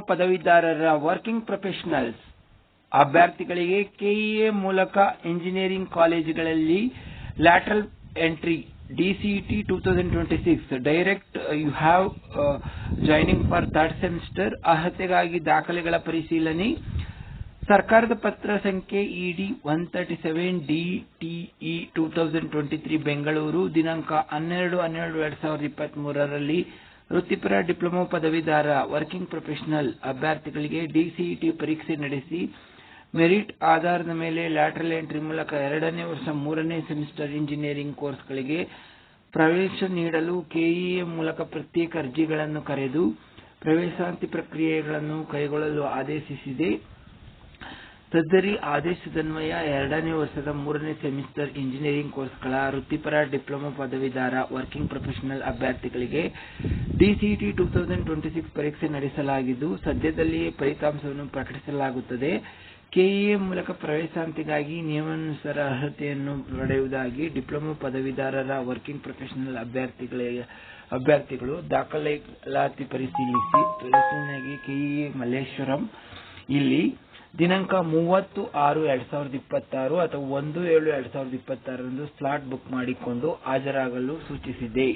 ಪದವೀಧರರ working professionals ಅಭ್ಯರ್ಥಿಗಳಿಗೆ KEA ಮೂಲಕ ಇಂಜಿನಿಯರಿಂಗ್ ಕಾಲೇಜುಗಳಲ್ಲಿ lateral entry DCET 2026 direct you have joining for third semester ಅರ್ಹತೆಗಾಗಿ ದಾಖಲೆಗಳ ಪರಿಶೀಲನೆ ಸರ್ಕಾರದ ಪತ್ರ ಸಂಖ್ಯೆ ED 137 DTE 2023 ಬೆಂಗಳೂರು ದಿನಾಂಕ 12/12/2023 ರಲ್ಲಿ ವೃತ್ತಿಪರ ಡಿಪ್ಲೊಮಾ ಪದವೀಧರ ವರ್ಕಿಂಗ್ ಪ್ರೊಫೆಷನಲ್ ಅಭ್ಯರ್ಥಿಗಳಿಗೆ DCET ಪರೀಕ್ಷೆ ನಡೆಸಿ ಮೆರಿಟ್ ಆಧಾರದ ಮೇಲೆ ಲ್ಯಾಟರಲ್ ಎಂಟ್ರಿ ಮೂಲಕ 2ನೇ ವರ್ಷ 3ನೇ ಸೆಮಿಸ್ಟರ್ ಇಂಜಿನಿಯರಿಂಗ್ ಕೋರ್ಸ್ಗಳಿಗೆ ಪ್ರವೇಶ ನೀಡಲು ಕೆಇಎ ಮೂಲಕ ಪ್ರತ್ಯೇಕ ಅರ್ಜಿಗಳನ್ನು ಕರೆದು ಪ್ರವೇಶಾತಿ ಪ್ರಕ್ರಿಯೆಗಳನ್ನು ಕೈಗೊಳ್ಳಲು ಆದೇಶಿಸಿದೆ. ಸದರಿ ಆದೇಶದನ್ವಯ 2ನೇ ವರ್ಷದ 3ನೇ ಸೆಮಿಸ್ಟರ್ ಇಂಜಿನಿಯರಿಂಗ್ ಕೋರ್ಸ್ಗಳ ವೃತ್ತಿಪರ ಡಿಪ್ಲೊಮಾ ಪದವೀಧರ ವರ್ಕಿಂಗ್ ಪ್ರೊಫೆಷನಲ್ ಅಭ್ಯರ್ಥಿಗಳಿಗೆ DCET 2026 ಪರೀಕ್ಷೆ ನಡೆಸಲಾಗಿದ್ದು ಸದ್ಯದಲ್ಲಿಯೇ ಫಲಿತಾಂಶವನ್ನು ಪ್ರಕಟಿಸಲಾಗುತ್ತದೆ. ಕೆಇಎ ಮೂಲಕ ಪ್ರವೇಶಾತಿಗಾಗಿ ನಿಯಮಾನುಸಾರ ಅರ್ಹತೆಯನ್ನು ಪಡೆಯುವುದಾಗಿ ಡಿಪ್ಲೊಮಾ ಪದವೀಧರರ ವರ್ಕಿಂಗ್ ಪ್ರೊಫೆಷನಲ್ ಅಭ್ಯರ್ಥಿಗಳು ದಾಖಲಾತಿ ಪರಿಶೀಲನೆಗೆ ಕೆಇಎ ಮಲ್ಲೇಶ್ವರಂ ಇಲ್ಲಿ ದಿನಾಂಕ 30/6/2026 ಅಥವಾ 1/7/2026 ರಂದು ಸ್ಲಾಟ್ ಬುಕ್ ಮಾಡಿಕೊಂಡು ಹಾಜರಾಗಲು ಸೂಚಿಸಿದೆ.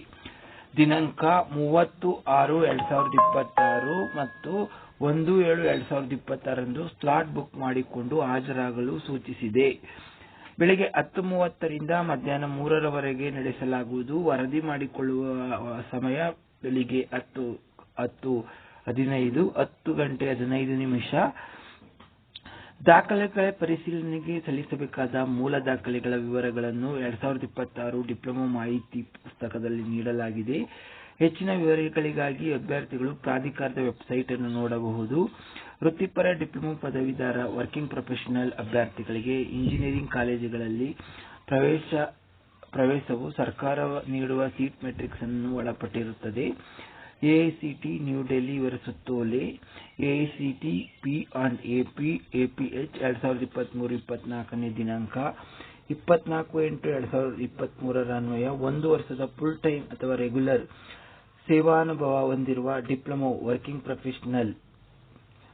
ದಿನಾಂಕ 30/6/2026 ಮತ್ತು 1/7/2026 ರಂದು ಸ್ಲಾಟ್ ಬುಕ್ ಮಾಡಿಕೊಂಡು ಹಾಜರಾಗಲು ಸೂಚಿಸಿದೆ. ಬೆಳಗ್ಗೆ 10:30 ರಿಂದ ಮಧ್ಯಾಹ್ನ 3 ರವರೆಗೆ ನಡೆಸಲಾಗುವುದು. ವರದಿ ಮಾಡಿಕೊಳ್ಳುವ ಸಮಯ ಬೆಳಿಗ್ಗೆ 10:15 ದಾಖಲೆಗಳ ಪರಿಶೀಲನೆಗೆ ಸಲ್ಲಿಸಬೇಕಾದ ಮೂಲ ದಾಖಲೆಗಳ ವಿವರಗಳನ್ನು 2026 ಡಿಪ್ಲೊಮಾ ಮಾಹಿತಿ ಪುಸ್ತಕದಲ್ಲಿ ನೀಡಲಾಗಿದೆ. ಹೆಚ್ಚಿನ ವಿವರಗಳಿಗಾಗಿ ಅಭ್ಯರ್ಥಿಗಳು ಪ್ರಾಧಿಕಾರದ ವೆಬ್ಸೈಟ್ ಅನ್ನು ನೋಡಬಹುದು. ವೃತ್ತಿಪರ ಡಿಪ್ಲೊಮಾ ಪದವೀಧರ ವರ್ಕಿಂಗ್ ಪ್ರೊಫೆಷನಲ್ ಅಭ್ಯರ್ಥಿಗಳಿಗೆ ಇಂಜಿನಿಯರಿಂಗ್ ಕಾಲೇಜುಗಳಲ್ಲಿ ಪ್ರವೇಶವು ಸರ್ಕಾರ ನೀಡುವ ಸೀಟ್ ಮೆಟ್ರಿಕ್ಸ್ ಅನ್ನು ಒಳಪಟ್ಟಿರುತ್ತದೆ. AICT ನ್ಯೂ ಡೆಲ್ಲಿ ಇವರ ಸುತ್ತೋಲೆ AICT P&AP APH 2023-24ನೇ ದಿನಾಂಕ 24/8/2023 ಅನ್ವಯ 1 ವರ್ಷದ ಫುಲ್ ಟೈಮ್ ಅಥವಾ ರೆಗ್ಯುಲರ್ ಸೇವಾನುಭವ ಹೊಂದಿರುವ diploma working professional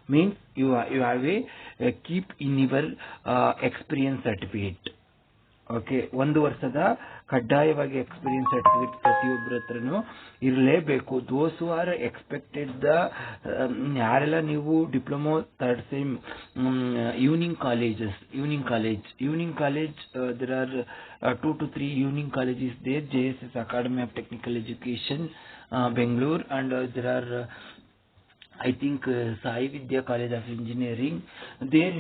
means you have a keep in your experience certificate. Okay, 1 ವರ್ಷದ ಕಡ್ಡಾಯವಾಗಿ ಎಕ್ಸ್ಪೀರಿಯನ್ಸ್ ಸರ್ಟಿಫಿಕೇಟ್ ಪ್ರತಿಯೊಬ್ಬರ ಹತ್ರನೂ ಇರಲೇಬೇಕು. ದೋಸ್ ಹೂ ಆರ್ ಎಕ್ಸ್ಪೆಕ್ಟೆಡ್ ಯಾರೆಲ್ಲ ನೀವು diploma third sem evening college there are 2 to 3 evening colleges there. JSS Academy of Technical Education Bangalore, and there are I think Sai Vidya College of Engineering. There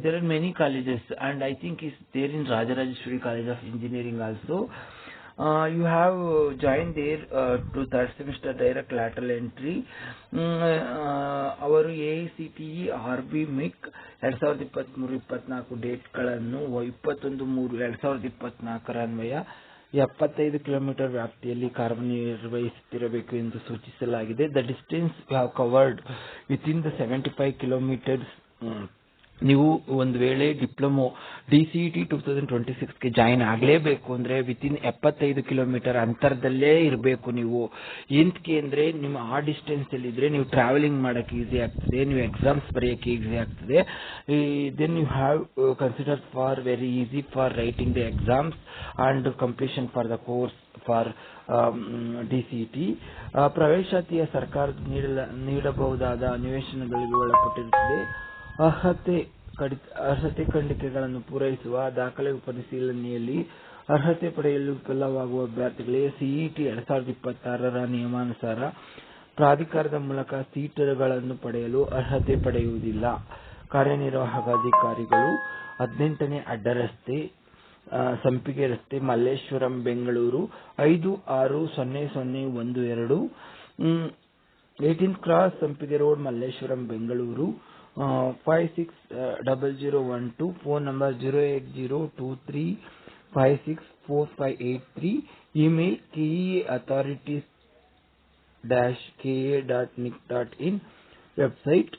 there are many colleges, and I think is there in Rajarajeshwari College of Engineering also. You have joined there to third semester direct lateral entry. Our AICTE RB MIC 2023-24 date ಗಳನ್ನು 21/3/2024 ಅನ್ವಯ 75 kilometre ವ್ಯಾಪ್ತಿಯಲ್ಲಿ ಕಾರ್ಯನಿರ್ವಹಿಸುತ್ತಿರಬೇಕು ಎಂದು ಸೂಚಿಸಲಾಗಿದೆ. The distance you have covered within the 75 kilometres. ನೀವು ಒಂದು ವೇಳೆ diploma DCET 2026ಗೆ join ಆಗಲೇಬೇಕು ಅಂದರೆ ವಿತಿನ್ 75 ಕಿಲೋಮೀಟರ್ ಅಂತರದಲ್ಲೇ ಇರಬೇಕು ನೀವು. ಎಂತಕ್ಕೆ ಅಂದರೆ ನಿಮ್ಮ ಆ ಡಿಸ್ಟೆನ್ಸ್ ಅಲ್ಲಿ ಇದ್ರೆ ನೀವು ಟ್ರಾವೆಲಿಂಗ್ ಮಾಡೋಕ್ಕೆ ಈಸಿ ಆಗ್ತದೆ, ನೀವು ಎಕ್ಸಾಮ್ಸ್ ಬರೆಯೋಕ್ಕೆ ಈಸಿ ಆಗ್ತದೆ. Then you have consider for very easy for writing the exams and completion for the course for DCET. ಪ್ರವೇಶಾತಿಯ ಸರ್ಕಾರ ನೀಡಬಹುದಾದ ನಿವೇಶನಗಳಿಗೆ ಒಳಪಟ್ಟಿರುತ್ತದೆ. ಅರ್ಹತೆ ಖಂಡಿಕೆಗಳನ್ನು ಪೂರೈಸುವ ದಾಖಲೆ ಪರಿಶೀಲನೆಯಲ್ಲಿ ಅರ್ಹತೆ ಪಡೆಯಲು ವಿಫಲವಾಗುವ ಅಭ್ಯರ್ಥಿಗಳಿಗೆ CET 2026ರ ನಿಯಮಾನುಸಾರ ಪ್ರಾಧಿಕಾರದ ಮೂಲಕ ಸೀಟುಗಳನ್ನು ಪಡೆಯಲು ಅರ್ಹತೆ ಪಡೆಯುವುದಿಲ್ಲ. ಕಾರ್ಯನಿರ್ವಾಹಕ ಅಧಿಕಾರಿಗಳು 18ನೇ ಅಡ್ಡ ರಸ್ತೆ, ಸಂಪಿಗೆ ರಸ್ತೆ, ಮಲ್ಲೇಶ್ವರಂ, ಬೆಂಗಳೂರು 560012. 18th ಕ್ರಾಸ್ ಸಂಪಿಗೆ road, Malleshwaram, Bengaluru 560012. Phone number 08023564583. Email keauthorities-ka.nic.in. Website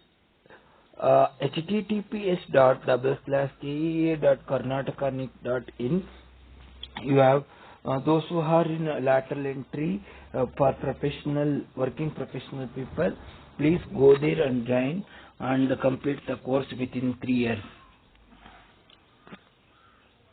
https://kea.karnataka.nic.in. You have Those who are in lateral entry for working professional people, please go there and join and complete the course within 3 years.